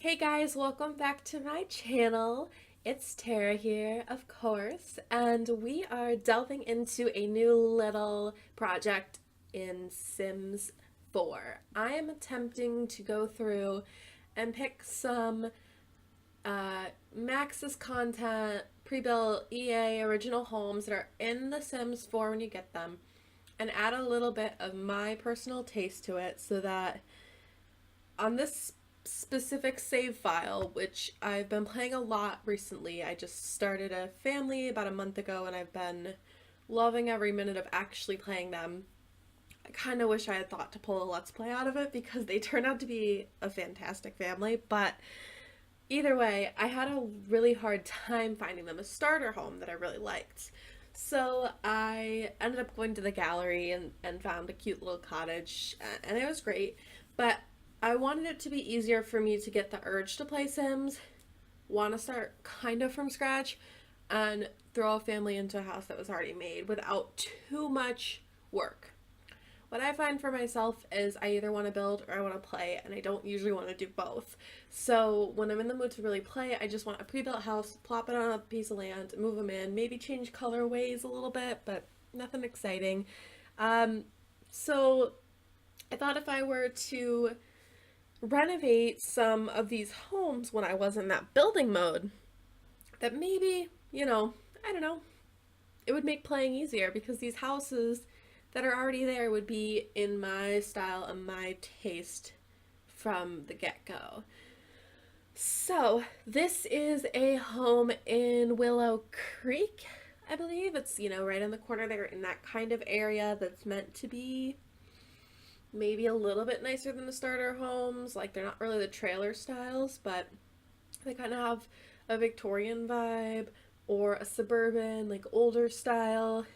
Hey guys, welcome back to my channel. It's Tara here, of course, and we are delving into a new little project in Sims 4. I am attempting to go through and pick some Maxis content, pre-built EA original homes that are in The Sims 4 when you get them, and add a little bit of my personal taste to it so that on this specific save file, which I've been playing a lot recently. I just started a family about a month ago and I've been loving every minute of actually playing them. I kind of wish I had thought to pull a Let's Play out of it because they turned out to be a fantastic family, but either way, I had a really hard time finding them a starter home that I really liked. So I ended up going to the gallery and found a cute little cottage, and it was great. But I wanted it to be easier for me to get the urge to play Sims, want to start kind of from scratch, and throw a family into a house that was already made without too much work. What I find for myself is I either want to build or I want to play, and I don't usually want to do both. So when I'm in the mood to really play, I just want a pre-built house, plop it on a piece of land, move them in, maybe change colorways a little bit, but nothing exciting. So I thought if I were to renovate some of these homes when I was in that building mode, that maybe, I don't know, it would make playing easier because these houses that are already there would be in my style and my taste from the get-go. So, this is a home in Willow Creek, I believe. It's, right in the corner there in that kind of area that's meant to be maybe a little bit nicer than the starter homes. Like, they're not really the trailer styles, but they kind of have a Victorian vibe or a suburban, like older style.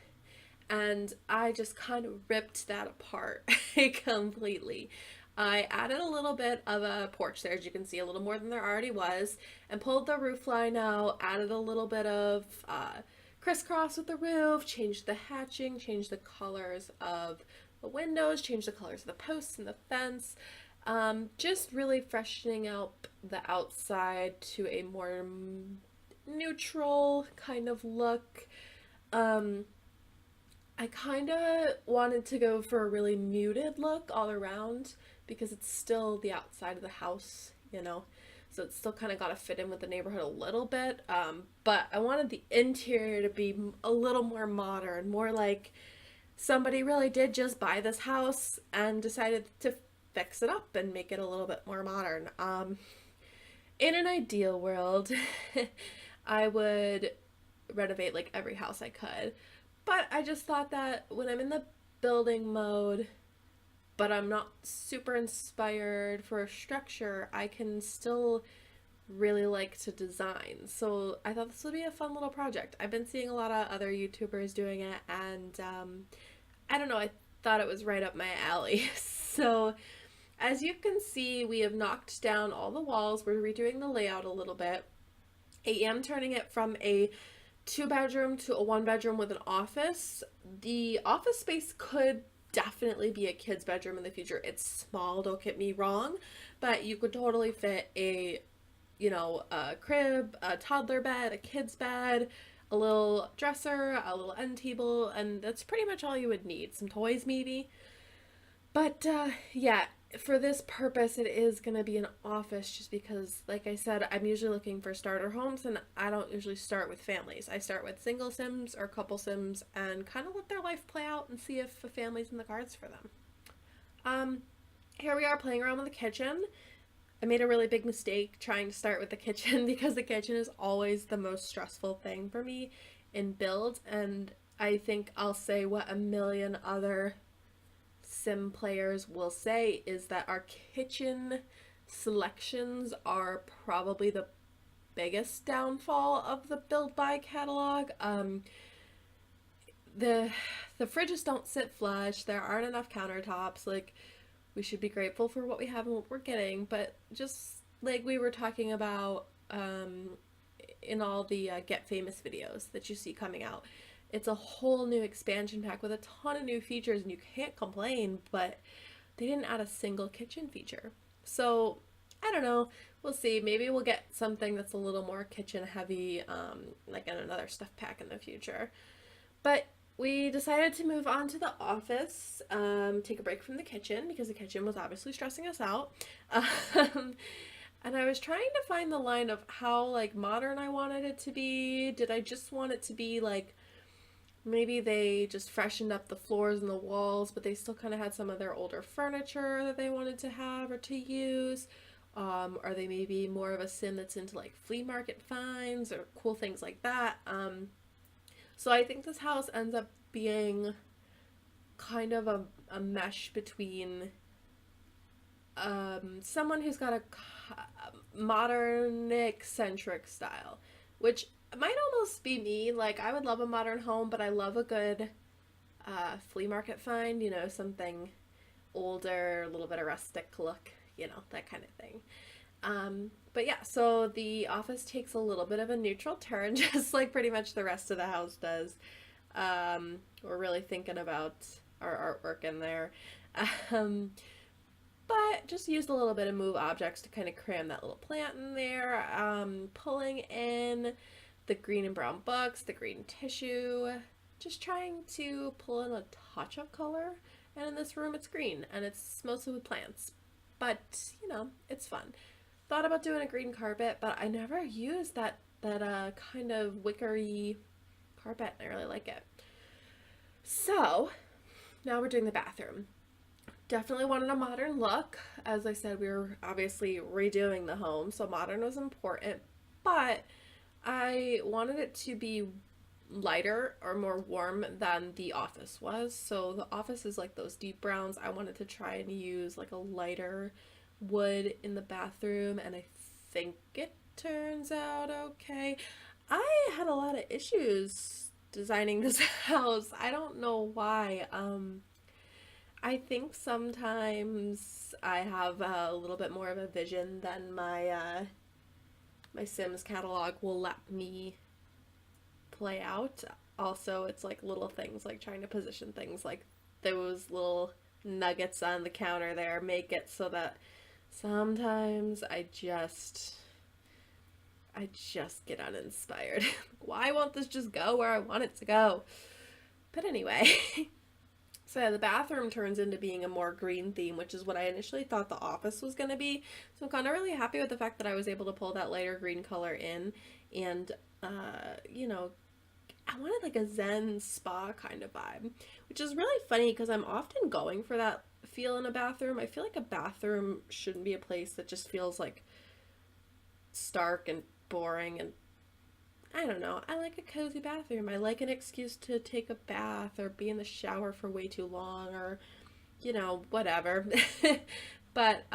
And I just kind of ripped that apart completely. I added a little bit of a porch there, as you can see, a little more than there already was, and pulled the roof line out, added a little bit of crisscross with the roof, changed the hatching, changed the colors of the windows, changed the colors of the posts and the fence, just really freshening up the outside to a more neutral kind of look. I kind of wanted to go for a really muted look all around because it's still the outside of the house. So it's still kind of got to fit in with the neighborhood a little bit. But I wanted the interior to be a little more modern, more like somebody really did just buy this house and decided to fix it up and make it a little bit more modern. In an ideal world, I would renovate like every house I could. But I just thought that when I'm in the building mode, but I'm not super inspired for a structure, I can still really like to design. So I thought this would be a fun little project. I've been seeing a lot of other YouTubers doing it, and I don't know, I thought it was right up my alley. So as you can see, we have knocked down all the walls. We're redoing the layout a little bit. I am turning it from a 2-bedroom to a 1-bedroom with an office. The office space could definitely be a kid's bedroom in the future. It's small, don't get me wrong, but you could totally fit a crib, a toddler bed, a kid's bed, a little dresser, a little end table, and that's pretty much all you would need. Some toys maybe. But yeah, for this purpose, it is going to be an office just because, like I said, I'm usually looking for starter homes, and I don't usually start with families. I start with single Sims or couple Sims and kind of let their life play out and see if a family's in the cards for them. Here we are playing around with the kitchen. I made a really big mistake trying to start with the kitchen because the kitchen is always the most stressful thing for me in builds, and I think I'll say what a million other Sim players will say is that our kitchen selections are probably the biggest downfall of the build by catalog. The fridges don't sit flush. There aren't enough countertops. Like, we should be grateful for what we have and what we're getting, but just like we were talking about in all the Get Famous videos that you see coming out, it's a whole new expansion pack with a ton of new features, and you can't complain, but they didn't add a single kitchen feature. So I don't know. We'll see. Maybe we'll get something that's a little more kitchen heavy, like in another stuff pack in the future. But we decided to move on to the office, take a break from the kitchen because the kitchen was obviously stressing us out. Um, and I was trying to find the line of how like modern I wanted it to be. Did I just want it to be like maybe they just freshened up the floors and the walls, but they still kind of had some of their older furniture that they wanted to have or to use? Are they maybe more of a sim that's into like flea market finds or cool things like that? So I think this house ends up being kind of a mesh between someone who's got a modern eccentric style, which might almost be me. Like, I would love a modern home, but I love a good flea market find, you know, something older, a little bit of rustic look, you know, that kind of thing. But yeah, so the office takes a little bit of a neutral turn, just like pretty much the rest of the house does. We're really thinking about our artwork in there. Um, but just used a little bit of move objects to kind of cram that little plant in there. Pulling in the green and brown books, the green tissue, just trying to pull in a touch of color. And in this room it's green and it's mostly with plants. But, you know, it's fun. Thought about doing a green carpet, but I never used that kind of wickery carpet. I really like it. So, now we're doing the bathroom. Definitely wanted a modern look. As I said, we were obviously redoing the home, so modern was important, but I wanted it to be lighter or more warm than the office was. So the office is like those deep browns. I wanted to try and use like a lighter wood in the bathroom, and I think it turns out okay. I had a lot of issues designing this house. I don't know why. I think sometimes I have a little bit more of a vision than my Sims catalog will let me play out. Also, it's like little things like trying to position things like those little nuggets on the counter there make it so that sometimes I just get uninspired. Why won't this just go where I want it to go? But anyway, so the bathroom turns into being a more green theme, which is what I initially thought the office was going to be. So I'm kind of really happy with the fact that I was able to pull that lighter green color in. And, you know, I wanted like a Zen spa kind of vibe, which is really funny because I'm often going for that feel in a bathroom. I feel like a bathroom shouldn't be a place that just feels like stark and boring and I don't know. I like a cozy bathroom. I like an excuse to take a bath or be in the shower for way too long or, you know, whatever. But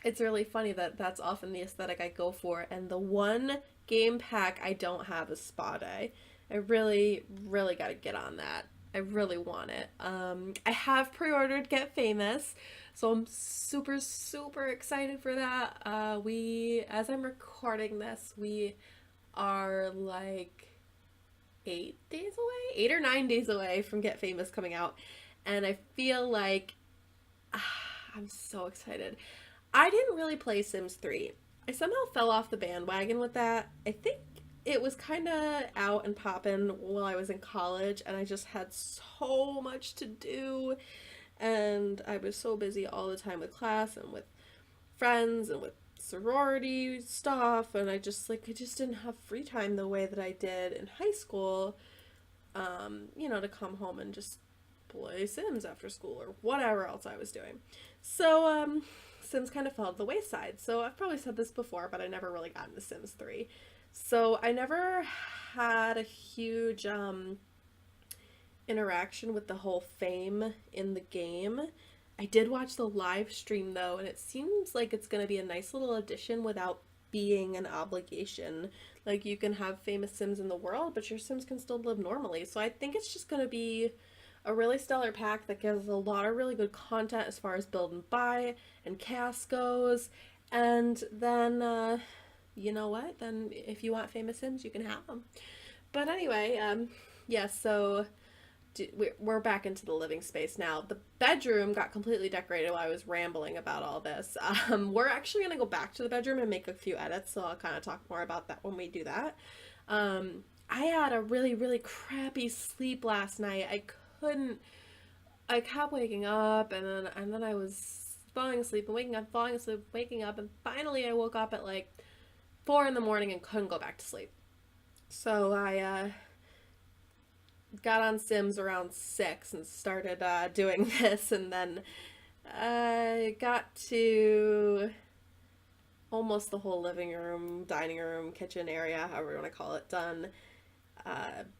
it's really funny that that's often the aesthetic I go for. And the one game pack I don't have is Spa Day. I really, really got to get on that. I really want it. I have pre-ordered Get Famous, so I'm super, super excited for that. As I'm recording this, we are like 8 or 9 days away from Get Famous coming out, and I feel like I'm so excited. I didn't really play Sims 3. I somehow fell off the bandwagon with that. I think it was kind of out and poppin' while I was in college, and I just had so much to do, and I was so busy all the time with class and with friends and with sorority stuff, and I just didn't have free time the way that I did in high school, you know, to come home and just play Sims after school or whatever else I was doing. So Sims kind of fell to the wayside. So I've probably said this before, but I never really got into Sims 3. So I never had a huge interaction with the whole fame in the game. I did watch the live stream though, and it seems like it's going to be a nice little addition without being an obligation. Like, you can have famous Sims in the world, but your Sims can still live normally. So I think it's just going to be a really stellar pack that gives a lot of really good content as far as build and buy and cast goes. And then, you know what? Then if you want famous Sims, you can have them. But anyway, yeah, so we're back into the living space now. The bedroom got completely decorated while I was rambling about all this. We're actually going to go back to the bedroom and make a few edits, so I'll kind of talk more about that when we do that. I had a really, really crappy sleep last night. I kept waking up, and then I was falling asleep and waking up, falling asleep, waking up, and finally I woke up at like 4 in the morning and couldn't go back to sleep. So I got on Sims around 6 and started doing this, and then I got to almost the whole living room, dining room, kitchen area, however you want to call it, done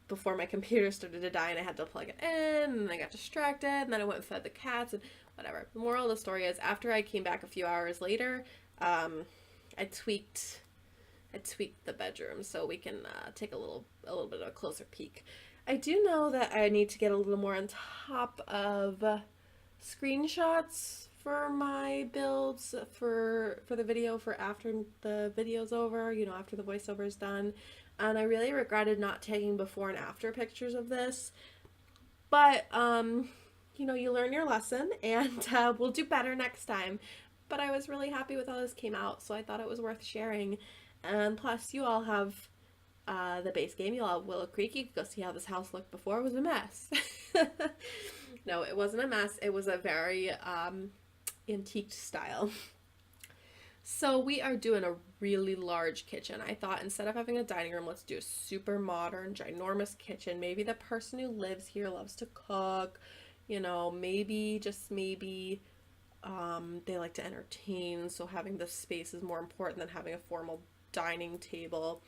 before my computer started to die and I had to plug it in, and I got distracted, and then I went and fed the cats and whatever. The moral of the story is, after I came back a few hours later, I tweaked the bedroom so we can take a little bit of a closer peek. I do know that I need to get a little more on top of screenshots for my builds for the video for after the video's over, you know, after the voiceover is done. And I really regretted not taking before and after pictures of this. But, you know, you learn your lesson, and we'll do better next time. But I was really happy with how this came out, so I thought it was worth sharing. And plus, you all have the base game. You all have Willow Creek. You can go see how this house looked before. It was a mess. No, it wasn't a mess. It was a very antique style. So we are doing a really large kitchen. I thought instead of having a dining room, let's do a super modern, ginormous kitchen. Maybe the person who lives here loves to cook. You know, maybe, just maybe, they like to entertain. So having this space is more important than having a formal dining table.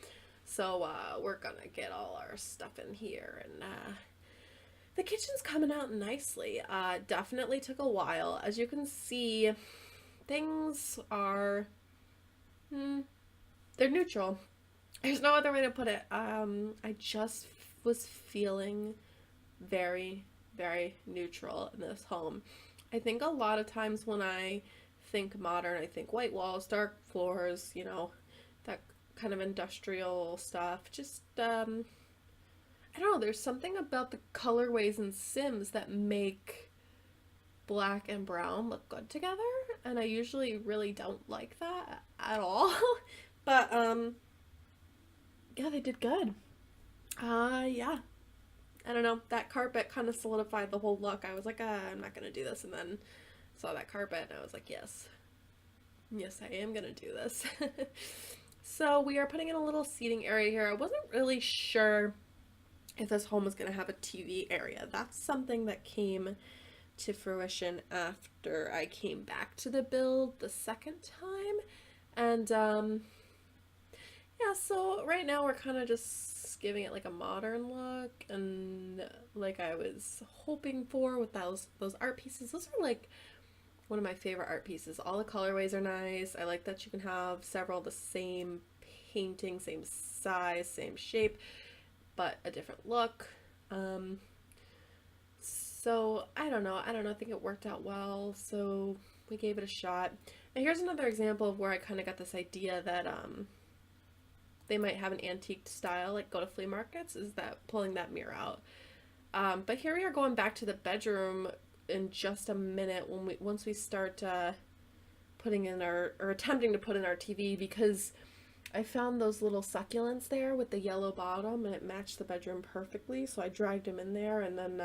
So we're gonna get all our stuff in here, and the kitchen's coming out nicely. Definitely took a while. As you can see, things are they're neutral. There's no other way to put it. I just was feeling very, very neutral in this home. I think a lot of times when I think modern, I think white walls, dark floors, you know, that kind of industrial stuff. Just I don't know, there's something about the colorways in Sims that make black and brown look good together, and I usually really don't like that at all. But yeah, they did good. Yeah, I don't know, that carpet kind of solidified the whole look. I was like, I'm not gonna do this, and then saw that carpet and I was like, yes, I am gonna do this. So we are putting in a little seating area here. I wasn't really sure if this home was going to have a TV area. That's something that came to fruition after I came back to the build the second time. And yeah, so right now we're kind of just giving it like a modern look, and like I was hoping for with those art pieces. Those are like one of my favorite art pieces. All the colorways are nice. I like that you can have several the same painting, same size, same shape, but a different look. So I don't know. I think it worked out well, so we gave it a shot. And here's another example of where I kind of got this idea that they might have an antique style, like go to flea markets, is that pulling that mirror out. But here we are going back to the bedroom in just a minute once we start putting in or attempting to put in our TV, because I found those little succulents there with the yellow bottom and it matched the bedroom perfectly, so I dragged them in there, and then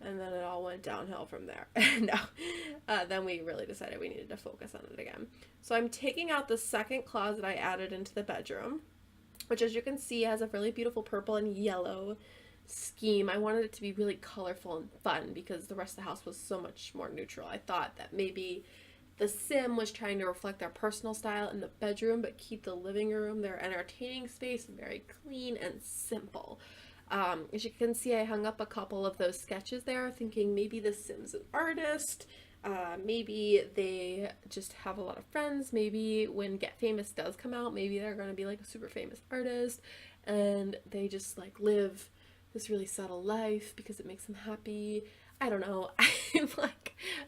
it all went downhill from there. No, then we really decided we needed to focus on it again. So I'm taking out the second closet I added into the bedroom, which, as you can see, has a really beautiful purple and yellow scheme. I wanted it to be really colorful and fun because the rest of the house was so much more neutral. I thought that maybe the Sim was trying to reflect their personal style in the bedroom, but keep the living room, their entertaining space, very clean and simple. As you can see, I hung up a couple of those sketches there, thinking maybe the Sim's an artist, maybe they just have a lot of friends, maybe when Get Famous does come out, maybe they're going to be like a super famous artist, and they just like live this really subtle life because it makes them happy. I don't know.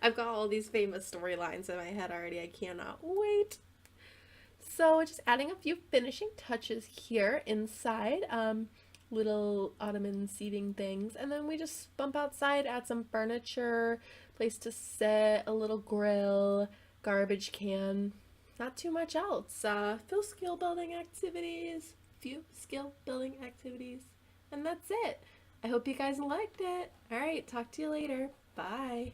I've got all these famous storylines in my head already. I cannot wait. So just adding a few finishing touches here inside. little ottoman seating things, and then we just bump outside, add some furniture, place to sit, a little grill, garbage can, not too much else. Few skill building activities, and that's it. I hope you guys liked it. All right, talk to you later. Bye.